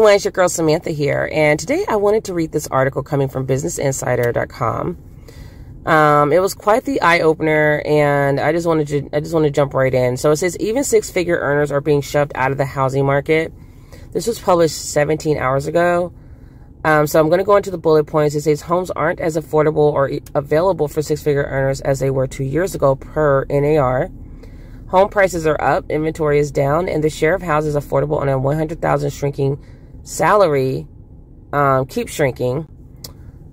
everyone, it's your girl Samantha here, and today I wanted to read this article coming from businessinsider.com. It was quite the eye-opener, and I just want to jump right in. So it says even six-figure earners are being shoved out of the housing market. This was published 17 hours ago. So I'm going to go into the bullet points. It says homes aren't as affordable or available for six-figure earners as they were 2 years ago per NAR. Home prices are up, inventory is down, and the share of houses affordable on a 100,000 shrinking salary keeps shrinking.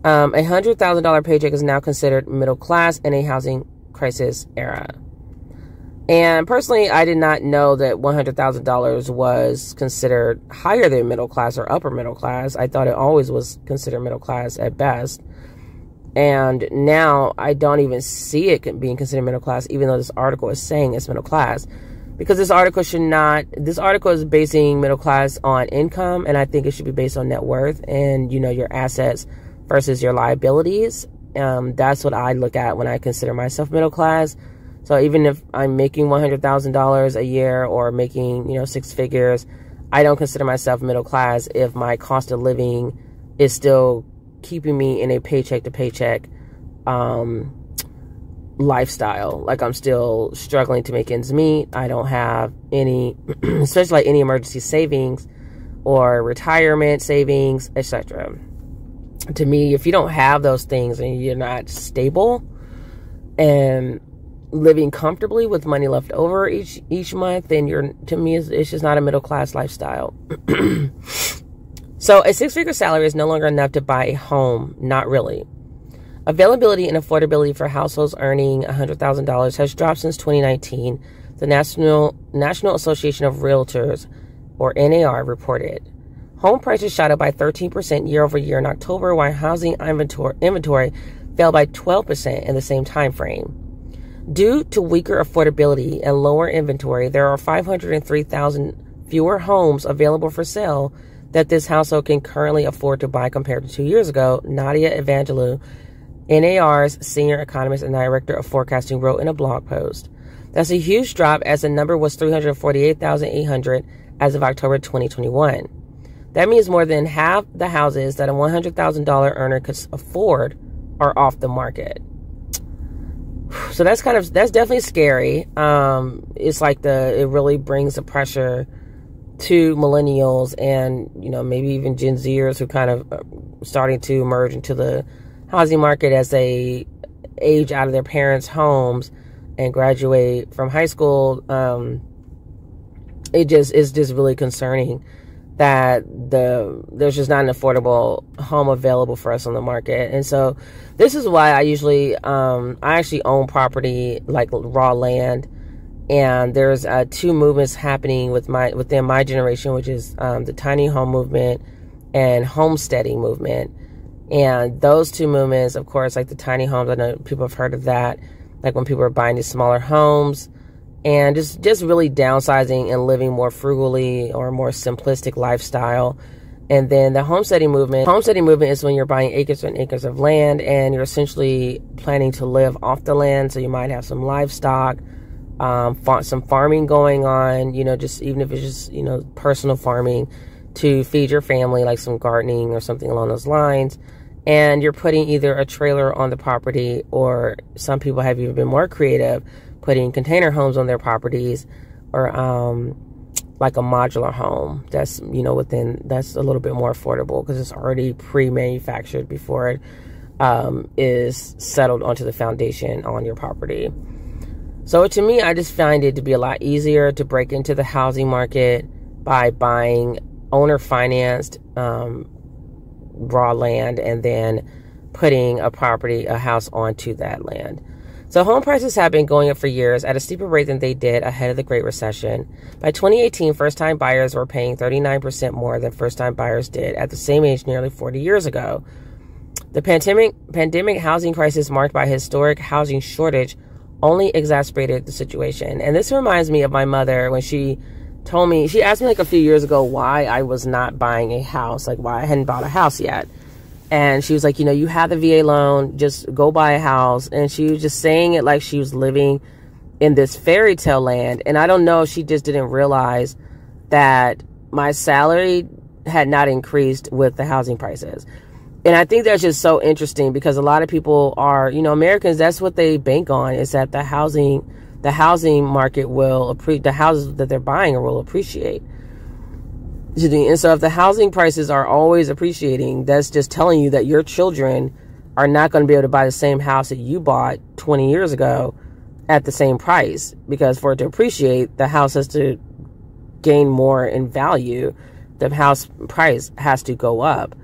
A $100,000 paycheck is now considered middle class in a housing crisis era. And personally, I did not know that $100,000 was considered higher than middle class or upper middle class. I thought it always was considered middle class at best. And now I don't even see it being considered middle class, even though this article is saying it's middle class. Because this article is basing middle class on income, and I think it should be based on net worth and, your assets versus your liabilities. That's what I look at when I consider myself middle class. So even if I'm making $100,000 a year or making, six figures, I don't consider myself middle class if my cost of living is still keeping me in a paycheck to paycheck lifestyle. Like I'm still struggling to make ends meet. I don't have any, especially like any emergency savings or retirement savings, etc. To me, if you don't have those things and you're not stable and living comfortably with money left over each month, then to me, it's just not a middle class lifestyle. So a six-figure salary is no longer enough to buy a home. Not really. Availability and affordability for households earning $100,000 has dropped since 2019, the National Association of Realtors, or NAR, reported. Home prices shot up by 13% year over year in October, while housing inventory fell by 12% in the same time frame. Due to weaker affordability and lower inventory, there are 503,000 fewer homes available for sale that this household can currently afford to buy compared to 2 years ago, Nadia Evangelou, NAR's senior economist and director of forecasting, wrote in a blog post. That's a huge drop, as the number was 348,800 as of October 2021. That means more than half the houses that a $100,000 earner could afford are off the market. So that's definitely scary. It's like it really brings the pressure to millennials and, maybe even Gen Zers who kind of starting to emerge into the housing market as they age out of their parents' homes and graduate from high school. It's just really concerning that there's just not an affordable home available for us on the market. And so this is why I usually, I actually own property, like raw land. And there's two movements happening within my generation, which is the tiny home movement and homesteading movement. And those two movements, of course, like the tiny homes, I know people have heard of that, like when people are buying these smaller homes and just really downsizing and living more frugally or more simplistic lifestyle. And then the homesteading movement is when you're buying acres and acres of land and you're essentially planning to live off the land. So you might have some livestock, some farming going on, just even if it's just, personal farming to feed your family, like some gardening or something along those lines. And you're putting either a trailer on the property, or some people have even been more creative, putting container homes on their properties, or like a modular home that's, that's a little bit more affordable because it's already pre-manufactured before it is settled onto the foundation on your property. So to me, I just find it to be a lot easier to break into the housing market by buying owner-financed raw land and then putting a house onto that land. So home prices have been going up for years at a steeper rate than they did ahead of the Great Recession. By 2018, first-time buyers were paying 39% more than first-time buyers did at the same age nearly 40 years ago. The pandemic housing crisis, marked by historic housing shortage, only exacerbated the situation. And this reminds me of my mother when she asked me like a few years ago why I was not buying a house, like why I hadn't bought a house yet. And she was like, you have the VA loan, just go buy a house. And she was just saying it like she was living in this fairy tale land. And I don't know if she just didn't realize that my salary had not increased with the housing prices. And I think that's just so interesting because a lot of people are, Americans, that's what they bank on, is that the housing market will the houses that they're buying will appreciate. And so if the housing prices are always appreciating, that's just telling you that your children are not going to be able to buy the same house that you bought 20 years ago at the same price, because for it to appreciate, the house has to gain more in value. The house price has to go up.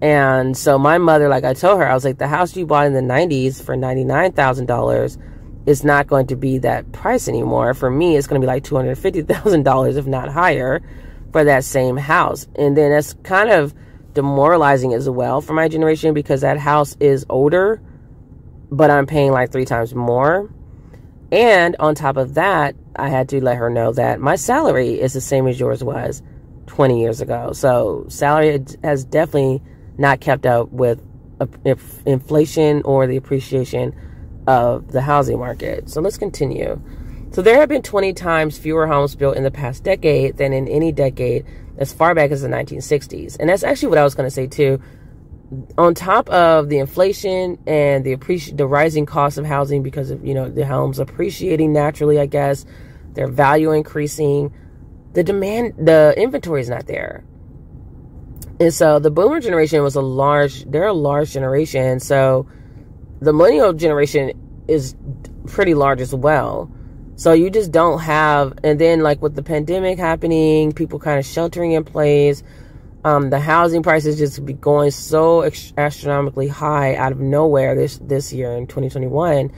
And so my mother, like I told her, I was like, the house you bought in the 90s for $99,000 is not going to be that price anymore. For me, it's going to be like $250,000, if not higher, for that same house. And then that's kind of demoralizing as well for my generation, because that house is older, but I'm paying like 3 times more. And on top of that, I had to let her know that my salary is the same as yours was 20 years ago. So salary has definitely not kept up with inflation or the appreciation of the housing market. So let's continue. So there have been 20 times fewer homes built in the past decade than in any decade as far back as the 1960s. And that's actually what I was going to say too. On top of the inflation and the rising cost of housing because of, the homes appreciating naturally, I guess, their value increasing, the inventory is not there. And so the boomer generation they're a large generation. So the millennial generation is pretty large as well. So you just don't have, and then like with the pandemic happening, people kind of sheltering in place, the housing prices just be going so astronomically high out of nowhere this year in 2021.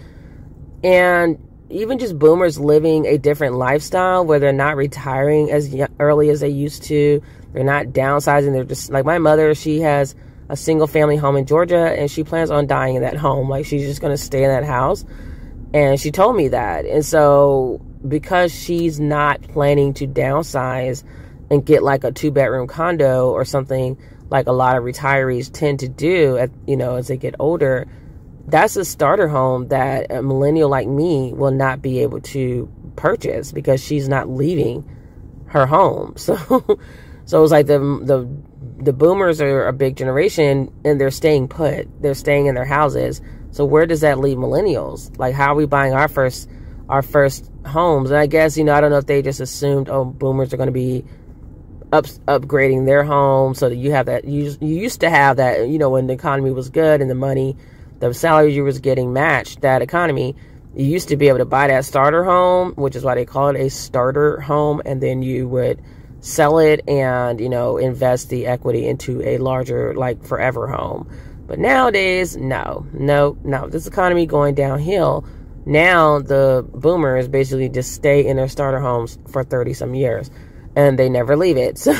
And even just boomers living a different lifestyle where they're not retiring as early as they used to. They're not downsizing. They're just like my mother. She has a single family home in Georgia and she plans on dying in that home. Like she's just going to stay in that house. And she told me that. And so because she's not planning to downsize and get like a 2-bedroom condo or something like a lot of retirees tend to do as they get older, that's a starter home that a millennial like me will not be able to purchase because she's not leaving her home. So it's like the boomers are a big generation and they're staying put. They're staying in their houses. So where does that leave millennials? Like, how are we buying our first homes? And I guess, I don't know if they just assumed, boomers are going to be upgrading their home so that you have that. You used to have that, when the economy was good and the salary you was getting matched that economy. You used to be able to buy that starter home, which is why they call it a starter home. And then you would sell it and, invest the equity into a larger, like, forever home. But nowadays, no. This economy going downhill. Now the boomers basically just stay in their starter homes for 30 some years and they never leave it. So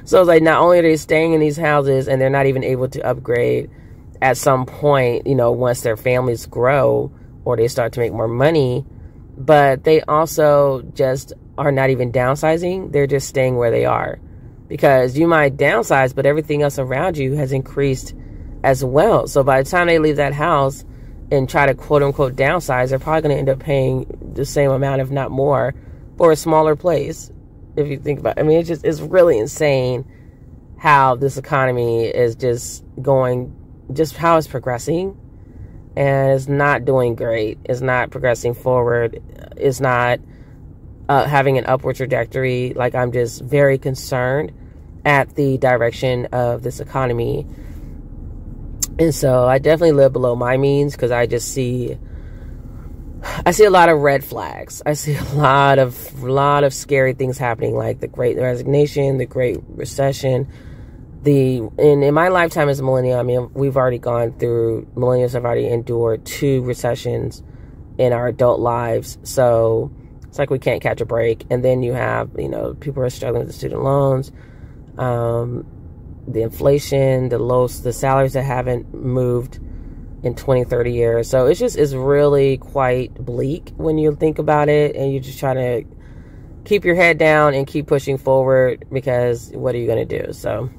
it's like not only are they staying in these houses and they're not even able to upgrade at some point, once their families grow or they start to make more money, but they also just are not even downsizing. They're just staying where they are. Because you might downsize, but everything else around you has increased as well. So by the time they leave that house and try to quote unquote downsize, they're probably going to end up paying the same amount, if not more, for a smaller place. If you think about it, it's really insane how this economy is just how it's progressing. And it's not doing great. It's not progressing forward. It's not having an upward trajectory. Like, I'm just very concerned at the direction of this economy. And so I definitely live below my means because I see a lot of red flags. I see a lot of scary things happening, like the Great Resignation, the Great Recession. In my lifetime as a millennial, millennials have already endured 2 recessions in our adult lives. So it's like we can't catch a break. And then you have, people are struggling with the student loans, the inflation, the salaries that haven't moved in 20, 30 years. So it's really quite bleak when you think about it, and you're just trying to keep your head down and keep pushing forward, because what are you going to do? So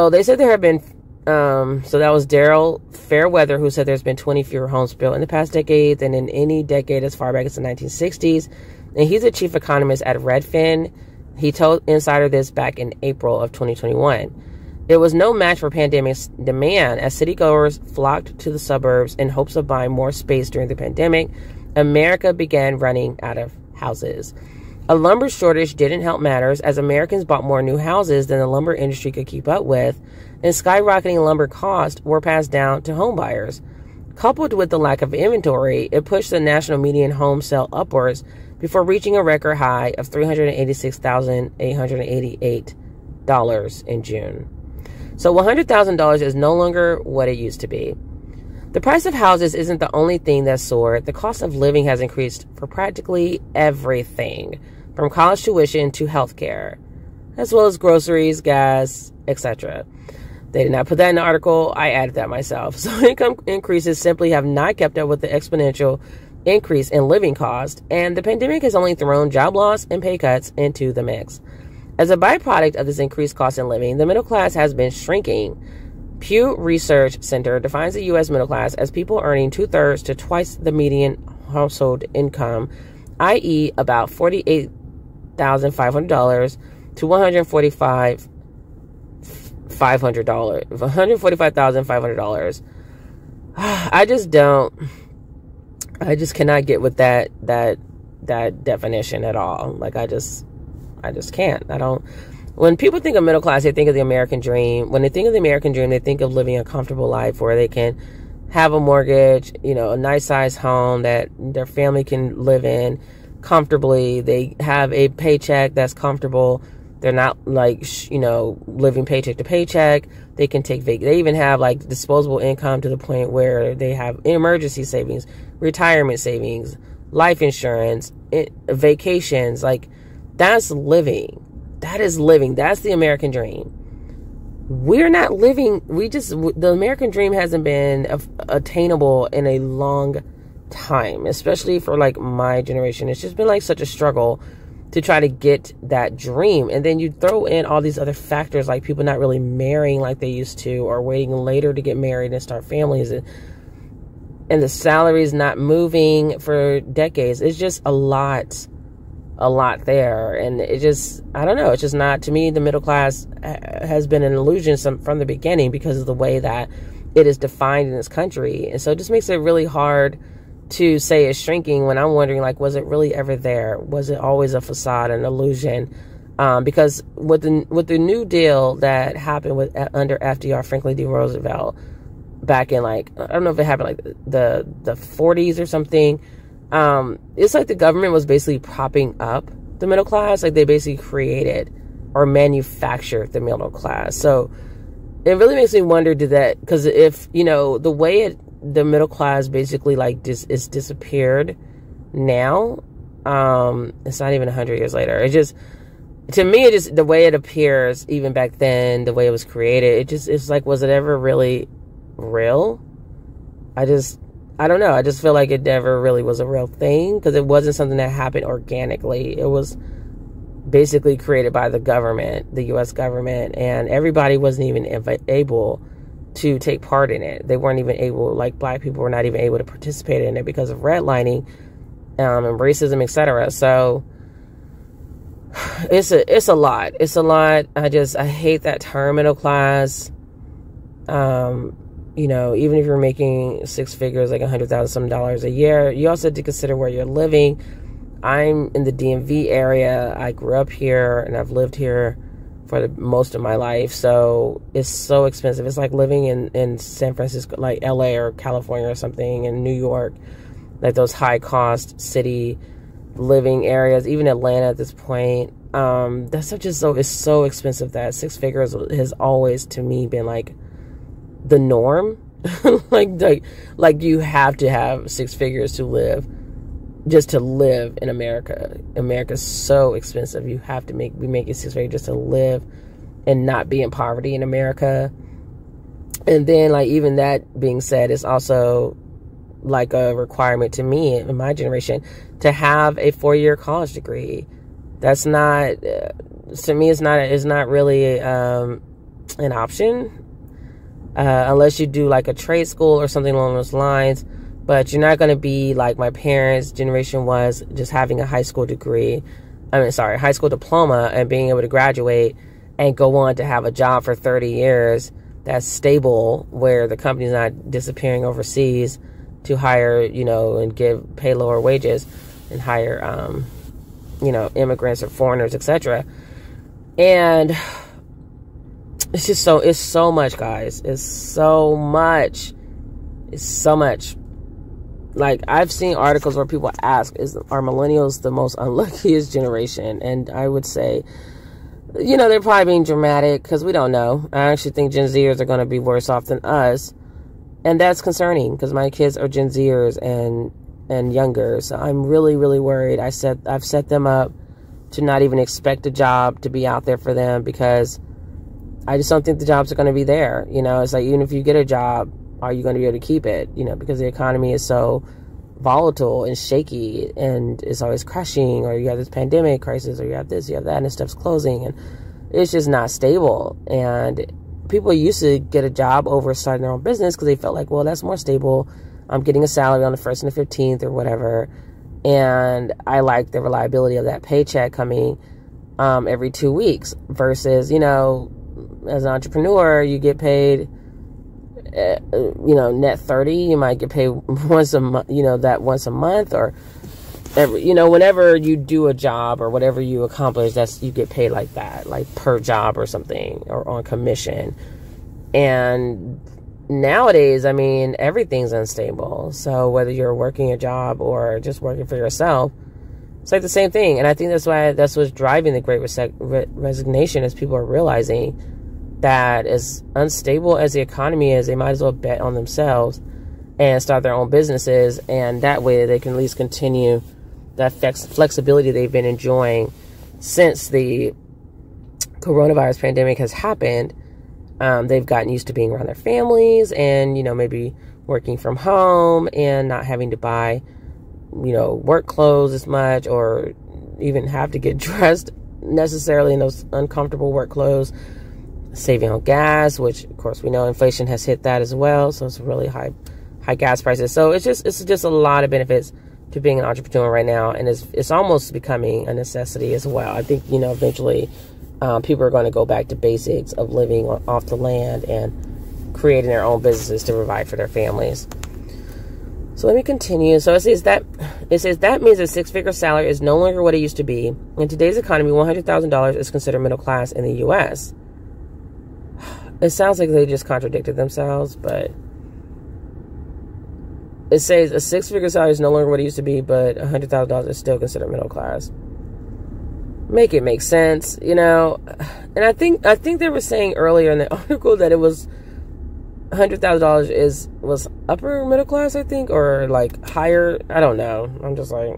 they said there have been, so that was Daryl Fairweather, who said there's been 20 fewer homes built in the past decade than in any decade as far back as the 1960s. And he's a chief economist at Redfin He told Insider this back in April of 2021. It was no match for pandemic demand as citygoers flocked to the suburbs in hopes of buying more space during the pandemic. America began running out of houses. A lumber shortage didn't help matters as Americans bought more new houses than the lumber industry could keep up with, and skyrocketing lumber costs were passed down to home buyers. Coupled with the lack of inventory, it pushed the national median home sale upwards before reaching a record high of $386,888 in June. So $100,000 is no longer what it used to be. The price of houses isn't the only thing that soared. The cost of living has increased for practically everything, from college tuition to healthcare, as well as groceries, gas, etc. They did not put that in the article. I added that myself. So income increases simply have not kept up with the exponential increase in living costs, and the pandemic has only thrown job loss and pay cuts into the mix. As a byproduct of this increased cost in living, the middle class has been shrinking. Pew Research Center defines the U.S. middle class as people earning 2/3 to twice the median household income, i.e. about $48,500 to $145,500. I just cannot get with that definition at all. Like, I just can't. When people think of middle class, they think of the American dream. When they think of the American dream, they think of living a comfortable life where they can have a mortgage, a nice sized home that their family can live in comfortably. They have a paycheck that's comfortable. They're not living paycheck to paycheck. They can take they even have like disposable income to the point where they have emergency savings, retirement savings, life insurance, vacations. Like, that's living. That is living. That's the American dream. We're not living. The American dream hasn't been attainable in a long time, especially for like my generation. It's just been like such a struggle to try to get that dream. And then you throw in all these other factors, like people not really marrying like they used to, or waiting later to get married and start families, and the salaries not moving for decades. It's just a lot there. And it just, I don't know, it's just not, to me, the middle class has been an illusion from the beginning because of the way that it is defined in this country. And so it just makes it really hard to say it's shrinking when I'm wondering, like, was it really ever there? Was it always a facade, an illusion? Because with the New Deal that happened under FDR, Franklin D. Roosevelt, back in like, I don't know if it happened like the 40s or something. It's like the government was basically propping up the middle class. Like, they basically created or manufactured the middle class. So it really makes me wonder, because if, the way the middle class basically like is disappeared now, it's not even 100 years later. It just, to me, it just, the way it appears even back then, the way it was created, it's like, was it ever really real? I don't know. I just feel like it never really was a real thing, because it wasn't something that happened organically. It was basically created by the government, the U.S. government, and everybody wasn't even able to take part in it. They weren't even able, like black people were not even able to participate in it because of redlining and racism, etc. So it's a lot. It's a lot. I hate that term, middle class. Even if you're making six figures, like $100,000 some dollars a year, you also have to consider where you're living. I'm in the DMV area. I grew up here and I've lived here for most of my life. So it's so expensive. It's like living in San Francisco, like LA or California or something, in New York, like those high cost city living areas, even Atlanta at this point. That's just it's so expensive that six figures has always, to me, been like the norm. like you have to have six figures to live, just to live in America. America's so expensive. You have to be making six figures just to live and not be in poverty in America. And then, like, even that being said, it's also like a requirement to me in my generation to have a 4-year college degree. That's not, to me, it's not really an option. Unless you do like a trade school or something along those lines. But you're not going to be like my parents' generation was, just having a high school degree. high school diploma and being able to graduate and go on to have a job for 30 years that's stable, where the company's not disappearing overseas to hire, and pay lower wages and hire, immigrants or foreigners, etc. And it's so much, guys. It's so much. Like, I've seen articles where people ask, are millennials the most unluckiest generation? And I would say, they're probably being dramatic because we don't know. I actually think Gen Zers are going to be worse off than us. And that's concerning because my kids are Gen Zers and younger. So I'm really, really worried. I've set them up to not even expect a job to be out there for them because I just don't think the jobs are going to be there. It's like, even if you get a job, are you going to be able to keep it? Because the economy is so volatile and shaky and it's always crashing, or you have this pandemic crisis, or you have this, you have that, and stuff's closing, and it's just not stable. And people used to get a job over starting their own business because they felt like, well, that's more stable. I'm getting a salary on the 1st and the 15th or whatever. And I like the reliability of that paycheck coming every 2 weeks versus, as an entrepreneur, you get paid, net 30. You might get paid once a month, once a month, or every, whenever you do a job or whatever you accomplish, you get paid like that, like per job or something, or on commission. And nowadays, everything's unstable. So whether you're working a job or just working for yourself, it's like the same thing. And I think that's what's driving the great resignation, is people are realizing that as unstable as the economy is, they might as well bet on themselves and start their own businesses. And that way they can at least continue that flexibility they've been enjoying since the coronavirus pandemic has happened. They've gotten used to being around their families and, maybe working from home and not having to buy, work clothes as much, or even have to get dressed necessarily in those uncomfortable work clothes. Saving on gas, which of course we know inflation has hit that as well. So it's really high gas prices. So it's just a lot of benefits to being an entrepreneur right now. And it's almost becoming a necessity as well. I think, eventually people are going to go back to basics of living off the land and creating their own businesses to provide for their families. So let me continue. So it says that means a 6-figure salary is no longer what it used to be. In today's economy, $100,000 is considered middle class in the U.S. It sounds like they just contradicted themselves, but it says a 6-figure salary is no longer what it used to be, but $100,000 is still considered middle class. Make it make sense, And I think they were saying earlier in the article that it was $100,000 was upper middle class, I think, or like higher. I don't know. I'm just like,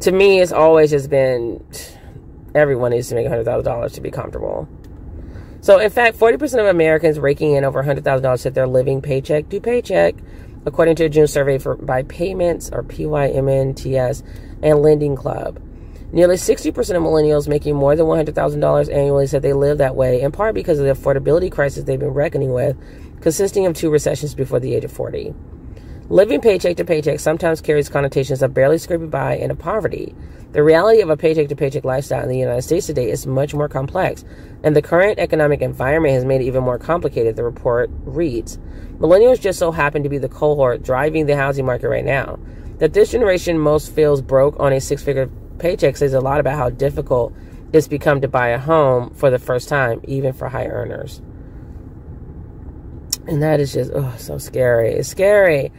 To me, it's always just been everyone needs to make $100,000 to be comfortable. So, in fact, 40% of Americans raking in over $100,000 said they're living paycheck to paycheck, according to a June survey by Payments, or PYMNTS, and Lending Club. Nearly 60% of millennials making more than $100,000 annually said they live that way, in part because of the affordability crisis they've been reckoning with, consisting of 2 recessions before the age of 40. Living paycheck to paycheck sometimes carries connotations of barely scraping by and of poverty. The reality of a paycheck-to-paycheck lifestyle in the United States today is much more complex, and the current economic environment has made it even more complicated, the report reads. Millennials just so happen to be the cohort driving the housing market right now. That this generation most feels broke on a 6-figure paycheck says a lot about how difficult it's become to buy a home for the first time, even for high earners. And that is just, so scary. It's scary.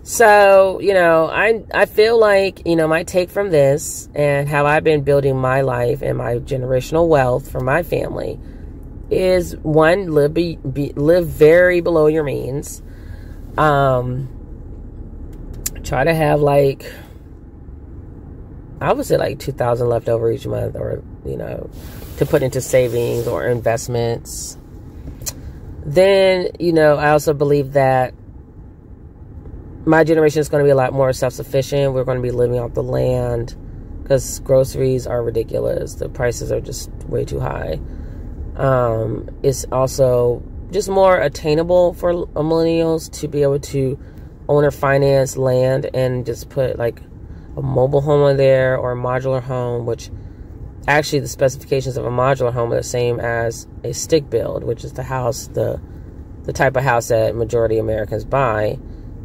So, I feel like, my take from this and how I've been building my life and my generational wealth for my family is, one, live very below your means. Try to have I would say $2,000 left over each month, or, to put into savings or investments. Then, I also believe that my generation is going to be a lot more self-sufficient. We're going to be living off the land because groceries are ridiculous. The prices are just way too high. It's also just more attainable for millennials to be able to own or finance land and just put a a mobile home in there or a modular home, which actually the specifications of a modular home are the same as a stick build, which is the house, the type of house that majority Americans buy.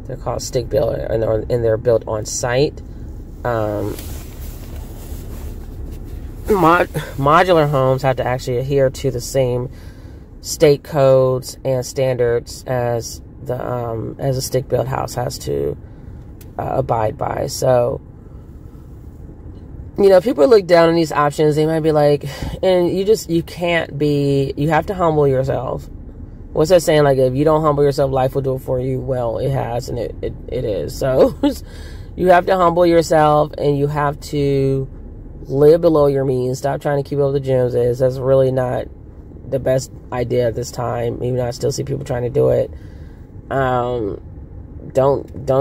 They're called stick build, and they're built on site. Modular homes have to actually adhere to the same state codes and standards as a stick built house has to abide by. So, you know, people look down on these options. They might be like, and you have to humble yourself. What's that saying? Like, if you don't humble yourself, life will do it for you. Well, it has, and it is. So you have to humble yourself, and you have to live below your means. Stop trying to keep up with the Joneses. That's really not the best idea at this time. Even though I still see people trying to do it. Don't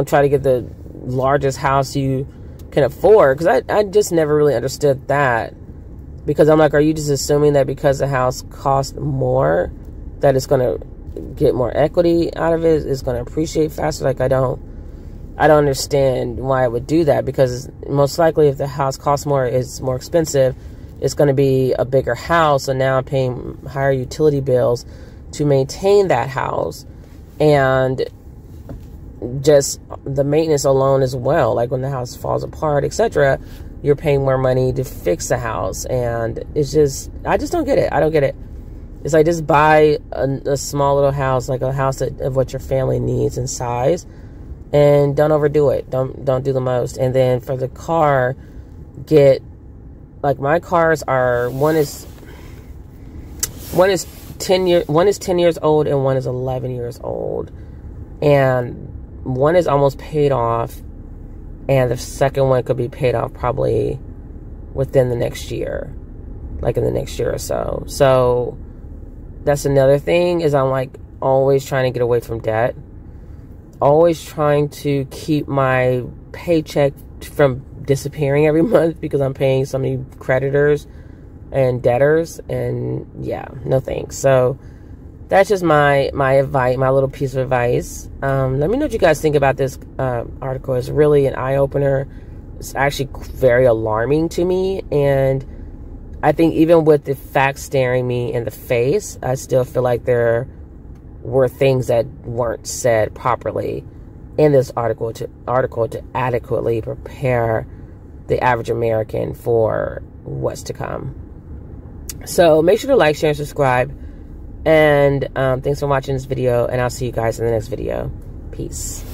try to get the largest house you can afford, because I just never really understood that. Because I'm like, are you just assuming that because the house costs more, that it's going to get more equity out of it, it's going to appreciate faster? Like, I don't understand why I would do that, because most likely if the house costs more, it's more expensive, it's going to be a bigger house, and now I'm paying higher utility bills to maintain that house, and just the maintenance alone as well. Like when the house falls apart, etc., you're paying more money to fix the house, and it's just, I just don't get it. I don't get it. It's like, just buy a small little house, like a house of what your family needs in size, and don't overdo it. Don't do the most. And then for the car, get, like, my cars are, one is 10 years old and one is 11 years old, and one is almost paid off, and the second one could be paid off probably within the next year, like in the next year or so. So that's another thing, is I'm like always trying to get away from debt, always trying to keep my paycheck from disappearing every month, because I'm paying so many creditors and debtors, and yeah, no thanks. So that's just my advice, my little piece of advice. Let me know what you guys think about this article. It's really an eye-opener. It's actually very alarming to me, and I think even with the facts staring me in the face, I still feel like there were things that weren't said properly in this article to adequately prepare the average American for what's to come. So make sure to like, share, and subscribe. And thanks for watching this video, and I'll see you guys in the next video. Peace.